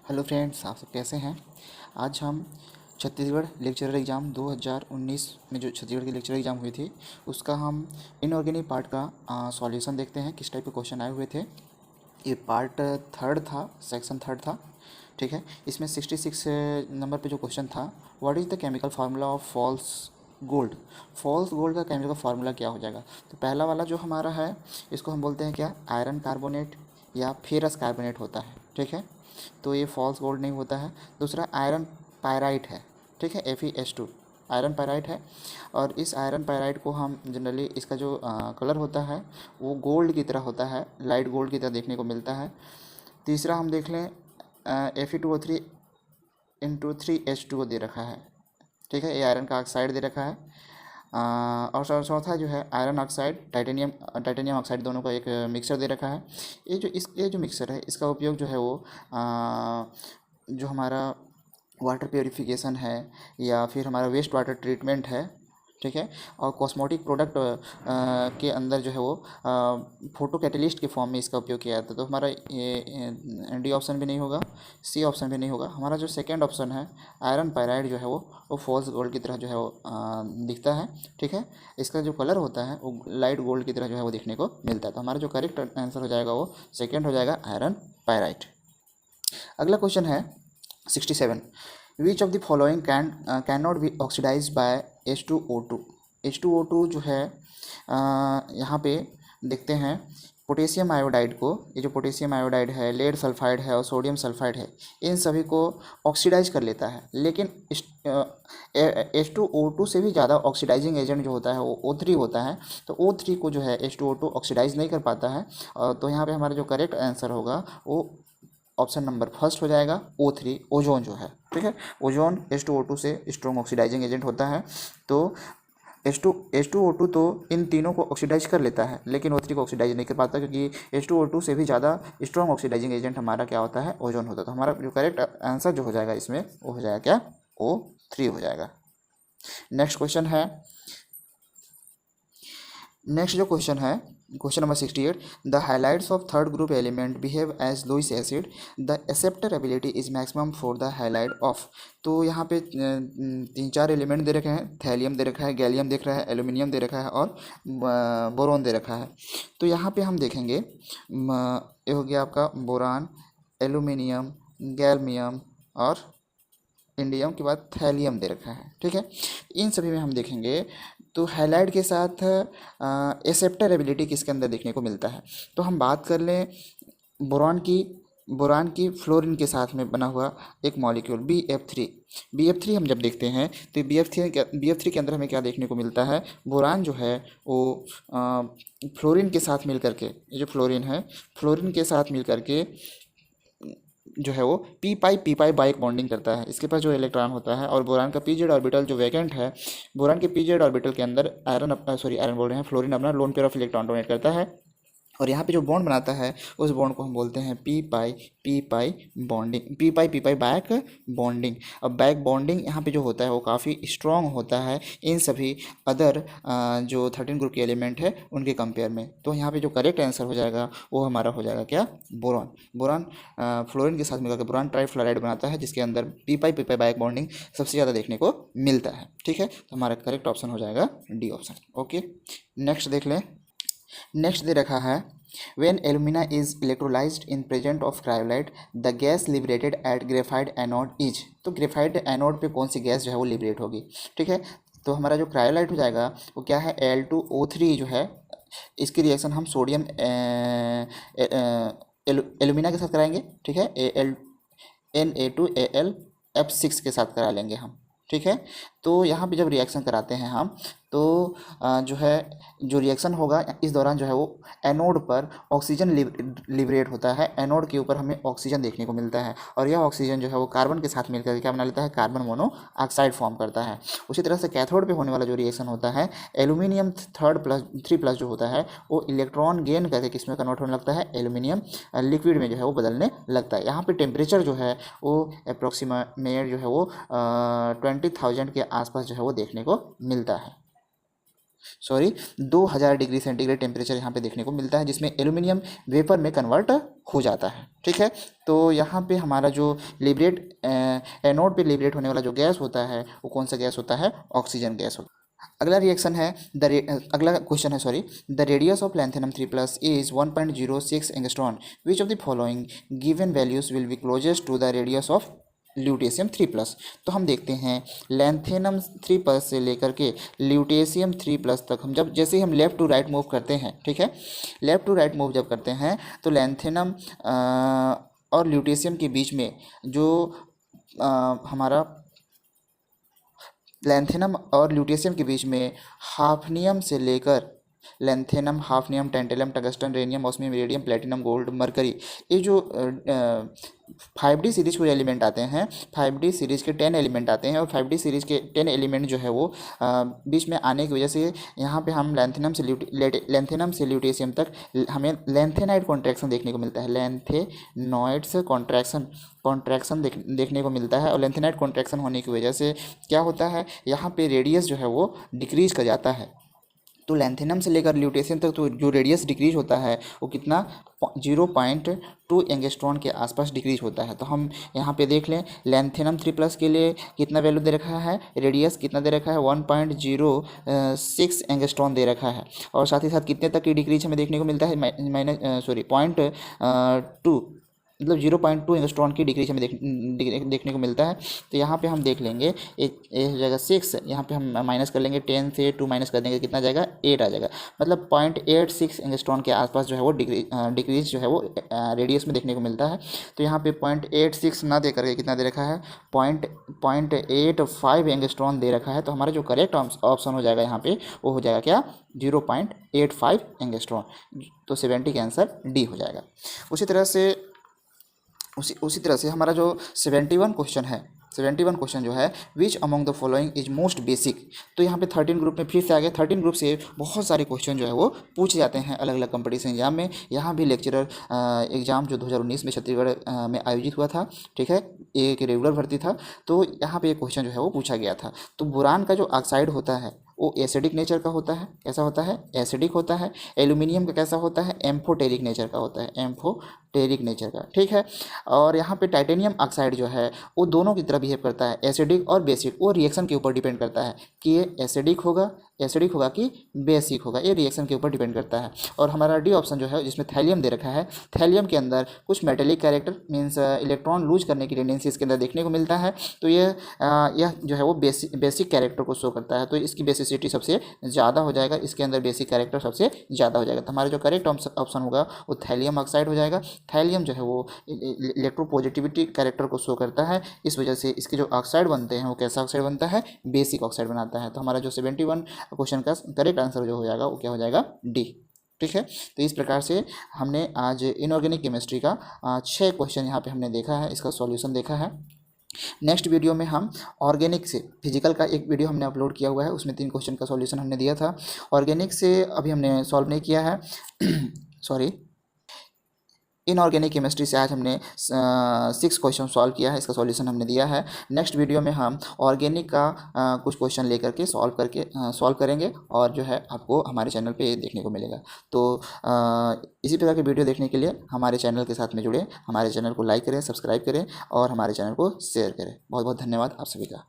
Hello friends, आप सब कैसे हैं। आज हम छत्तीसगढ़ लेक्चरर एग्ज़ाम 2019 में जो छत्तीसगढ़ की लेक्चरर एग्ज़ाम हुई थी उसका हम इनऑर्गेनिक पार्ट का सॉल्यूशन देखते हैं, किस टाइप के क्वेश्चन आए हुए थे। ये पार्ट थर्ड था, सेक्शन थर्ड था। ठीक है, इसमें 66 नंबर पे जो क्वेश्चन था, what is the chemical formula of false gold. False gold का केमिकल फार्मूला क्या हो जाएगा। तो पहला वाला जो हमारा है, इसको हम बोलते हैं क्या, आयरन कार्बोनेट या फेरस कार्बोनेट होता है। ठीक है, तो ये फॉल्स गोल्ड नहीं होता है। दूसरा आयरन पायराइट है। ठीक है, FeS2 आयरन पायराइट है। और इस आयरन पायराइट को हम जनरली, इसका जो कलर होता है वो गोल्ड की तरह होता है, लाइट गोल्ड की तरह देखने को मिलता है। तीसरा हम देख लें, Fe2O3 इंटू 3H2O दे रखा है। ठीक है, ये आयरन का ऑक्साइड दे रखा है। और चौथा जो है आयरन ऑक्साइड टाइटेनियम ऑक्साइड, दोनों का एक मिक्सचर दे रखा है। ये जो मिक्सचर है, इसका उपयोग जो है वो जो हमारा वाटर प्योरिफिकेशन है या फिर हमारा वेस्ट वाटर ट्रीटमेंट है। ठीक है, और कॉस्मेटिक प्रोडक्ट के अंदर जो है वो फोटो कैटलिस्ट के फॉर्म में इसका उपयोग किया जाता है। तो हमारा ये डी ऑप्शन भी नहीं होगा, सी ऑप्शन भी नहीं होगा। हमारा जो सेकंड ऑप्शन है आयरन पायराइड जो है वो फॉल्स गोल्ड की तरह जो है वो दिखता है। ठीक है, इसका जो कलर होता है वो लाइट गोल्ड की तरह जो है वो देखने को मिलता है। तो हमारा जो करेक्ट आंसर हो जाएगा वो सेकेंड हो जाएगा, आयरन पायराइड। अगला क्वेश्चन है 67, which of the following cannot be oxidised by H2O2। H2O2 जो है यहाँ पे देखते हैं पोटेशियम आयोडाइड को। ये जो पोटेशियम आयोडाइड है, लेड सल्फाइड है और सोडियम सल्फाइड है, इन सभी को ऑक्सीडाइज कर लेता है। लेकिन H2O2 से भी ज़्यादा ऑक्सीडाइजिंग एजेंट जो होता है वो O3 होता है। तो O3 को जो है H2O2 ऑक्सीडाइज नहीं कर पाता है। तो यहाँ पे हमारा जो करेक्ट आंसर होगा वो ऑप्शन नंबर फर्स्ट हो जाएगा, O3 ओजोन जो है। ठीक है, ओजोन H2O2 से स्ट्रॉन्ग ऑक्सीडाइजिंग एजेंट होता है। तो H2O2 तो इन तीनों को ऑक्सीडाइज कर लेता है, लेकिन O3 को ऑक्सीडाइज नहीं कर पाता, क्योंकि H2O2 से भी ज़्यादा स्ट्रॉन्ग ऑक्सीडाइजिंग एजेंट हमारा क्या होता है, ओजोन होता है। तो हमारा जो करेक्ट आंसर जो हो जाएगा इसमें वो हो जाएगा क्या, O3 हो जाएगा। नेक्स्ट क्वेश्चन है, नेक्स्ट जो क्वेश्चन है question number 68, the halides of third group element behave as Lewis acid, the acceptor ability is maximum for the halide of. तो यहाँ पे तीन चार एलिमेंट दे रखे हैं, थैलियम दे रखा है, गैलियम देख रहा है, एल्यूमिनियम दे रखा है और बोरोन दे रखा है। तो यहाँ पे हम देखेंगे ये हो गया आपका बोरान, एल्यूमिनियम, गैल्मियम और इंडियम के बाद थैलियम दे रखा है। ठीक है, इन सभी में हम देखेंगे तो हैलाइड के साथ एक्सेप्टर एबिलिटी किसके अंदर देखने को मिलता है। तो हम बात कर लें बोरान की फ्लोरीन के साथ में बना हुआ एक मॉलिक्यूल BF3 हम जब देखते हैं तो BF3 के अंदर हमें क्या देखने को मिलता है, बोरान जो है वो फ्लोरीन के साथ मिल करके, ये जो फ्लोरीन है फ्लोरीन के साथ मिल करके जो है वो पी पाई बाइक बॉन्डिंग करता है। इसके पास जो इलेक्ट्रॉन होता है, और बोरान का पीजेड ऑर्बिटल जो वैकेंट है, बोरान के पीजेड ऑर्बिटल के अंदर आयरन बोल रहे हैं, फ्लोरीन अपना lone pair of electron donate करता है। और यहाँ पे जो बॉन्ड बनाता है उस बॉन्ड को हम बोलते हैं पी पाई बॉन्डिंग, पी पाई बैक बॉन्डिंग। अब बैक बॉन्डिंग यहाँ पे जो होता है वो काफ़ी स्ट्रॉन्ग होता है इन सभी अदर जो 13 ग्रुप के एलिमेंट है उनके कंपेयर में। तो यहाँ पे जो करेक्ट आंसर हो जाएगा वो हमारा हो जाएगा क्या, बोरान फ्लोरीन के साथ मिलकर बोरान ट्राइफ्लोराइड बनाता है, जिसके अंदर पी पाई बैक बॉन्डिंग सबसे ज़्यादा देखने को मिलता है। ठीक है, तो हमारा करेक्ट ऑप्शन हो जाएगा डी ऑप्शन। ओके, नेक्स्ट देख लें। नेक्स्ट दे रखा है, when alumina is electrolyzed in presence of cryolite the gas liberated at graphite anode is। तो ग्रेफाइट एनोड पे कौन सी गैस जो है वो लिबरेट होगी। ठीक है, तो हमारा जो क्रायोलाइट हो जाएगा वो क्या है, Al2O3 जो है, इसकी रिएक्शन हम सोडियम एलुमिना के साथ कराएंगे। ठीक है, Na2Al F6 के साथ करा लेंगे हम। ठीक है, तो यहाँ पे जब रिएक्शन कराते हैं हम तो जो है जो रिएक्शन होगा इस दौरान जो है वो एनोड पर ऑक्सीजन लिबरेट होता है, एनोड के ऊपर हमें ऑक्सीजन देखने को मिलता है, और यह ऑक्सीजन जो है वो कार्बन के साथ मिलकर क्या बना लेता है, कार्बन मोनोऑक्साइड फॉर्म करता है। उसी तरह से कैथोड पे होने वाला जो रिएक्शन होता है, एल्यूमिनियम 3+ जो होता है वो इलेक्ट्रॉन गेन करके किस में कन्वर्ट होने लगता है, एल्यूमिनियम लिक्विड में जो है वो बदलने लगता है। यहाँ पे टेम्परेचर जो है वो अप्रोक्सीमेट जो है वो 20,000 के आसपास जो है वो देखने को मिलता है। सॉरी 2000 डिग्री सेंटीग्रेड टेम्परेचर यहाँ पे देखने को मिलता है, जिसमें एल्यूमिनियम वेपर में कन्वर्ट हो जाता है। ठीक है, तो यहाँ पे हमारा जो लिबरेट एनोड पे लिबरेट होने वाला जो गैस होता है वो कौन सा गैस होता है? ऑक्सीजन गैस होता है। अगला रिएक्शन है अगला क्वेश्चन है sorry, the radius of lanthanum 3+ is 1.06 angstrom, which of the following given values will be closest to the radius of lutetium 3+। तो हम देखते हैं लैंथेनम 3+ से लेकर के ल्यूटेशियम 3+ तक हम जैसे ही हम लेफ़्ट टू राइट मूव करते हैं, ठीक है, लेफ़्ट टू राइट मूव जब करते हैं तो लैंथेनम और ल्यूटेशियम के बीच में जो हमारा लैंथेनम और ल्यूटेशियम के बीच में हाफनियम से लेकर lanthanum, hafnium, tantalum, tungsten, rhenium, osmium, radium, platinum, gold, mercury, ये जो 5D सीरीज के एलिमेंट आते हैं, 5D सीरीज के 10 एलिमेंट आते हैं और 5D सीरीज के 10 एलिमेंट जो है वो बीच में आने की वजह से यहाँ पे हम लैंथेनम से ल्यूटेशियम तक हमें लैंथेनाइड कॉन्ट्रैक्शन देखने को मिलता है। लैंथेनॉइड से कॉन्ट्रैक्शन देखने को मिलता है और लैंथेनाइड कॉन्ट्रैक्शन होने की वजह से क्या होता है, यहाँ पे रेडियस जो है वो डिक्रीज कर जाता है। तो लैंथेनम से लेकर ल्यूटेशियम तक तो जो रेडियस डिक्रीज होता है वो कितना 0.2 एंगस्ट्रॉन के आसपास डिक्रीज होता है। तो हम यहाँ पे देख लें लैंथेनम 3+ के लिए कितना वैल्यू दे रखा है, रेडियस कितना दे रखा है 1.06 एंगस्ट्रॉन दे रखा है और साथ ही साथ कितने तक की डिक्रीज हमें देखने को मिलता है 0.2 मतलब 0.2 एंगस्ट्रॉन की डिक्रीज हमें देखने को मिलता है। तो यहाँ पे हम देख लेंगे एक हो जाएगा 6, यहाँ पे हम माइनस कर लेंगे 10 से 2 माइनस कर देंगे कितना जाएगा 8 आ जाएगा, मतलब 0.86 एंगस्ट्रॉन के आसपास जो है वो डिक्रीज जो है वो रेडियस में देखने को मिलता है। तो यहाँ पे 0.86 ना दे करके कितना दे रखा है 0.85 एंगस्ट्रॉन दे रखा है। तो हमारा जो करेक्ट ऑप्शन हो जाएगा यहाँ पे वो हो जाएगा क्या 0.85 एंगस्ट्रॉन। तो 70 का आंसर डी हो जाएगा। उसी तरह से हमारा जो 71 क्वेश्चन है, 71 क्वेश्चन जो है which among the following is most basic. तो यहाँ पे 13 ग्रुप में फिर से आ गए, 13 ग्रुप से बहुत सारे क्वेश्चन जो है वो पूछे जाते हैं अलग अलग कंपटीशन एग्जाम में। यहाँ भी लेक्चरर एग्जाम जो 2019 में छत्तीसगढ़ में आयोजित हुआ था, ठीक है, एक रेगुलर भर्ती था, तो यहाँ पे एक क्वेश्चन जो है वो पूछा गया था। तो बोरान का जो ऑक्साइड होता है वो एसिडिक नेचर का होता है, कैसा होता है एसिडिक होता है। एल्यूमिनियम का कैसा होता है एम्फोटेरिक नेचर का होता है, एम्फोटेरिक नेचर का, ठीक है। और यहाँ पे टाइटेनियम ऑक्साइड जो है वो दोनों की तरह बिहेव करता है, एसिडिक और बेसिक। वो रिएक्शन के ऊपर डिपेंड करता है कि ये एसिडिक होगा कि बेसिक होगा, ये रिएक्शन के ऊपर डिपेंड करता है। और हमारा डी ऑप्शन जो है जिसमें थैलियम दे रखा है, थैलियम के अंदर कुछ metallic character means electron lose करने की टेंडेंसी इसके अंदर देखने को मिलता है। तो यह जो है वो बेसिक कैरेक्टर को शो करता है, तो इसकी बेसिसिटी सबसे ज़्यादा हो जाएगा, इसके अंदर बेसिक कैरेक्टर सबसे ज़्यादा हो जाएगा। तो हमारा जो करेक्ट ऑप्शन होगा वो थैलियम ऑक्साइड हो जाएगा। थैलियम जो है वो इलेक्ट्रोपॉजिटिविटी कैरेक्टर को शो करता है, इस वजह से इसके जो ऑक्साइड बनते हैं वो कैसा ऑक्साइड बनता है बेसिक ऑक्साइड बनाता है। तो हमारा जो 71 क्वेश्चन का करेक्ट आंसर जो हो जाएगा वो क्या हो जाएगा डी, ठीक है। तो इस प्रकार से हमने आज इनऑर्गेनिक केमिस्ट्री का 6 क्वेश्चन यहाँ पे हमने देखा है, इसका सॉल्यूशन देखा है। नेक्स्ट वीडियो में हम ऑर्गेनिक से फिजिकल का एक वीडियो हमने अपलोड किया हुआ है, उसमें 3 क्वेश्चन का सॉल्यूशन हमने दिया था। ऑर्गेनिक से अभी हमने सॉल्व नहीं किया है सॉरी, इनऑर्गेनिक केमिस्ट्री से आज हमने 6 क्वेश्चन सॉल्व किया है, इसका सॉल्यूशन हमने दिया है। नेक्स्ट वीडियो में हम ऑर्गेनिक का कुछ क्वेश्चन लेकर के सॉल्व करेंगे और जो है आपको हमारे चैनल पे देखने को मिलेगा। तो इसी प्रकार के वीडियो देखने के लिए हमारे चैनल के साथ में जुड़े, हमारे चैनल को लाइक करें, सब्सक्राइब करें और हमारे चैनल को शेयर करें। बहुत बहुत धन्यवाद आप सभी का।